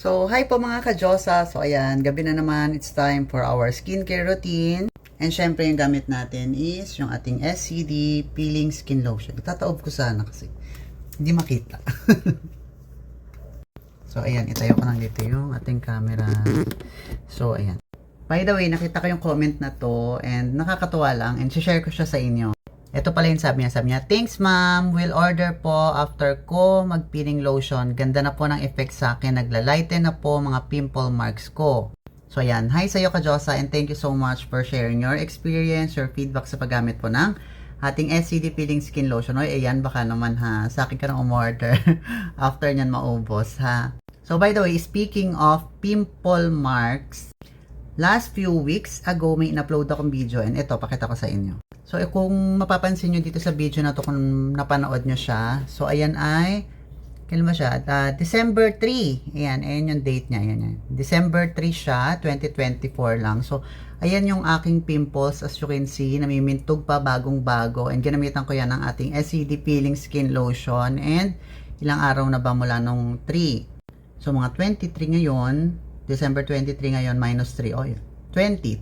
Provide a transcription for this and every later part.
So, hi po mga ka-Diyosa. So, ayan, gabi na naman. It's time for our skincare routine. And syempre, yung gamit natin is yung ating SCD Peeling Skin Lotion. Itataob ko sana kasi hindi makita. So, ayan, itayo ko lang dito yung ating camera. So, ayan. By the way, nakita ko yung comment na to and nakakatuwa lang and share ko siya sa inyo. Ito pala yung sabi niya, thanks ma'am, will order po after ko mag-peeling lotion. Ganda na po ng effect sa akin, naglalighten na po mga pimple marks ko. So ayan, hi sa'yo ka-Diyosa and thank you so much for sharing your experience, your feedback sa paggamit po ng ating SCD Peeling Skin Lotion. Oy, ayan, baka naman ha, sa akin ka nang umorder after nyan maubos ha. So by the way, speaking of pimple marks, last few weeks ago may in-upload akong video and ito, pakita ko sa inyo. So, kung mapapansin nyo dito sa video na to, kung napanood nyo siya, so, ayan ay, kailan ba siya? December 3. Ayan yung date niya. Ayan. December 3 siya, 2024 lang. So, ayan yung aking pimples. As you can see, namimintog pa, bagong-bago. And ginamitan ko yan ng ating SCD Peeling Skin Lotion. And, ilang araw na ba mula nung 3? So, mga 23 ngayon, December 23 ngayon, minus 3. Oh, 20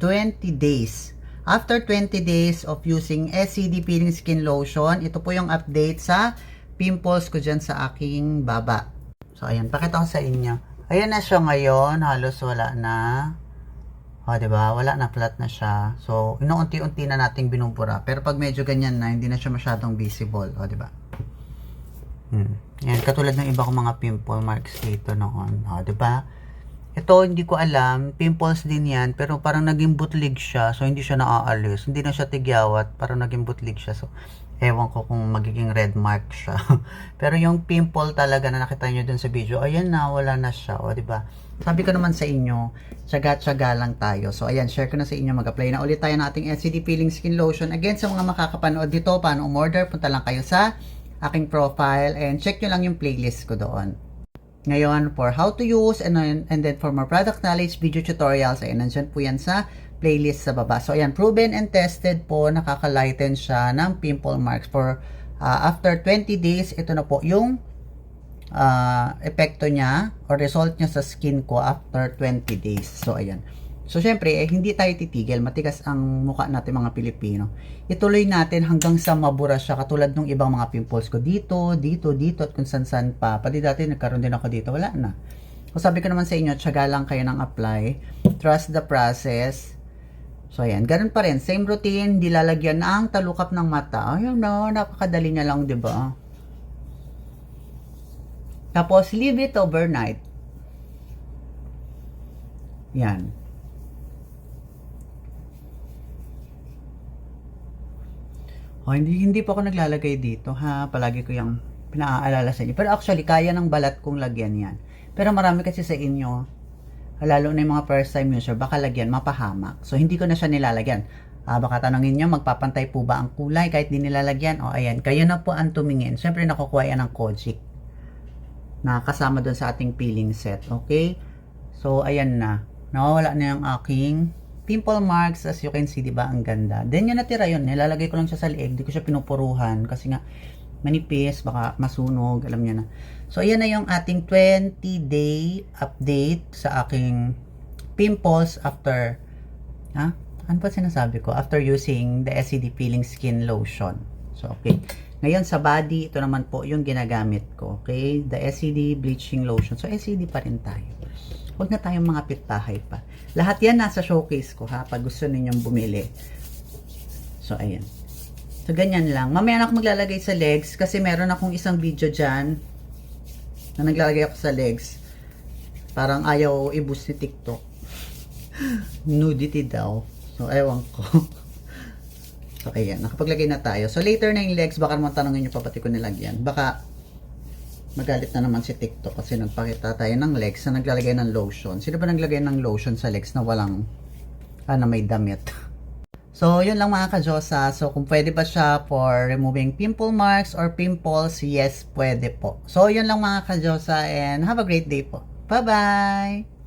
days. After 20 days of using SCD Peeling Skin Lotion, ito po yung update sa pimples ko dyan sa aking baba. So, ayan. Pakita ko sa inyo. Ayan na siya ngayon. Halos wala na. O, diba? Wala na. Flat na siya. So, inuunti-unti na nating binubura. Pero pag medyo ganyan na, hindi na siya masyadong visible. O, diba? Ayan. Katulad ng iba kong mga pimple marks dito noon. O, diba? Ito, hindi ko alam. Pimples din yan. Pero parang naging butlig siya. So, hindi siya naaalis. Hindi na siya tigyawat. Parang naging butlig siya. So, ewan ko kung magiging red mark siya. Pero yung pimple talaga na nakita nyo dun sa video, ayan na, wala na siya. O, diba? Sabi ko naman sa inyo, tsaga-tsaga lang tayo. So, ayan, share ko na sa inyo. Mag-apply na ulit tayo ng ating SCD Peeling Skin Lotion. Again, sa mga makakapanood dito, paano umorder, punta lang kayo sa aking profile and check nyo lang yung playlist ko doon. Ngayon, for how to use and then for more product knowledge, video tutorials, ay nandyan po yan sa playlist sa baba. So, ayan, proven and tested po, nakaka-lighten siya ng pimple marks for after 20 days. Ito na po yung epekto niya or result niya sa skin ko after 20 days. So, ayan. So, syempre, hindi tayo titigil. Matigas ang mukha natin mga Pilipino. Ituloy natin hanggang sa mabura siya. Katulad ng ibang mga pimples ko dito, at kung san-san pa. Pati dati nagkaroon din ako dito. Wala na. So, sabi ko naman sa inyo, tiyaga lang kayo ng apply. Trust the process. So, ayan. Ganun pa rin. Same routine. Di lalagyan ang talukap ng mata. Ayun no, napakadali niya lang, diba? Tapos, leave it overnight. Yan. Oh, hindi po ako naglalagay dito ha. Palagi ko yung pinaaalala sa inyo. Pero actually, kaya ng balat kong lagyan yan. Pero marami kasi sa inyo, lalo na yung mga first time user, baka lagyan, mapahamak. So, hindi ko na siya nilalagyan. Baka tanongin nyo, magpapantay po ba ang kulay kahit di nilalagyan? O, ayan, kayo na po ang tumingin. Siyempre, nakukuha yan ng Kojic na kasama doon sa ating peeling set. Okay? So, ayan na. Nawawala na yung aking pimple marks, as you can see, diba, ang ganda. Then, yung natira yun, nilalagay ko lang siya sa leeg, di ko siya pinupuruhan, kasi nga, manipis, baka masunog, alam niya na. So, ayan na yung ating 20-day update sa aking pimples after, ano pa sinasabi ko? After using the SCD Peeling Skin Lotion. So, okay. Ngayon, sa body, ito naman po yung ginagamit ko, okay? The SCD Bleaching Lotion. So, SCD pa rin tayo. Huwag na tayong mga pitbahay pa. Lahat yan nasa showcase ko ha, pag gusto ninyong bumili. So, ayan. So, ganyan lang. Mamaya na ako maglalagay sa legs kasi meron akong isang video dyan na naglalagay ako sa legs. Parang ayaw i-boost ni TikTok. Nudity daw. So, ewan ko. So, ayan. Nakapaglagay na tayo. So, later na yung legs, baka naman tanongin nyo pa pati ko nilagyan. Baka magalit na naman si TikTok kasi nagpakita tayo ng legs na naglalagay ng lotion. Sino ba naglagay ng lotion sa legs na walang, na may damit? So, yun lang mga ka-Diyosa. So, kung pwede ba siya for removing pimple marks or pimples, yes, pwede po. So, yun lang mga ka-Diyosa and have a great day po. Bye-bye!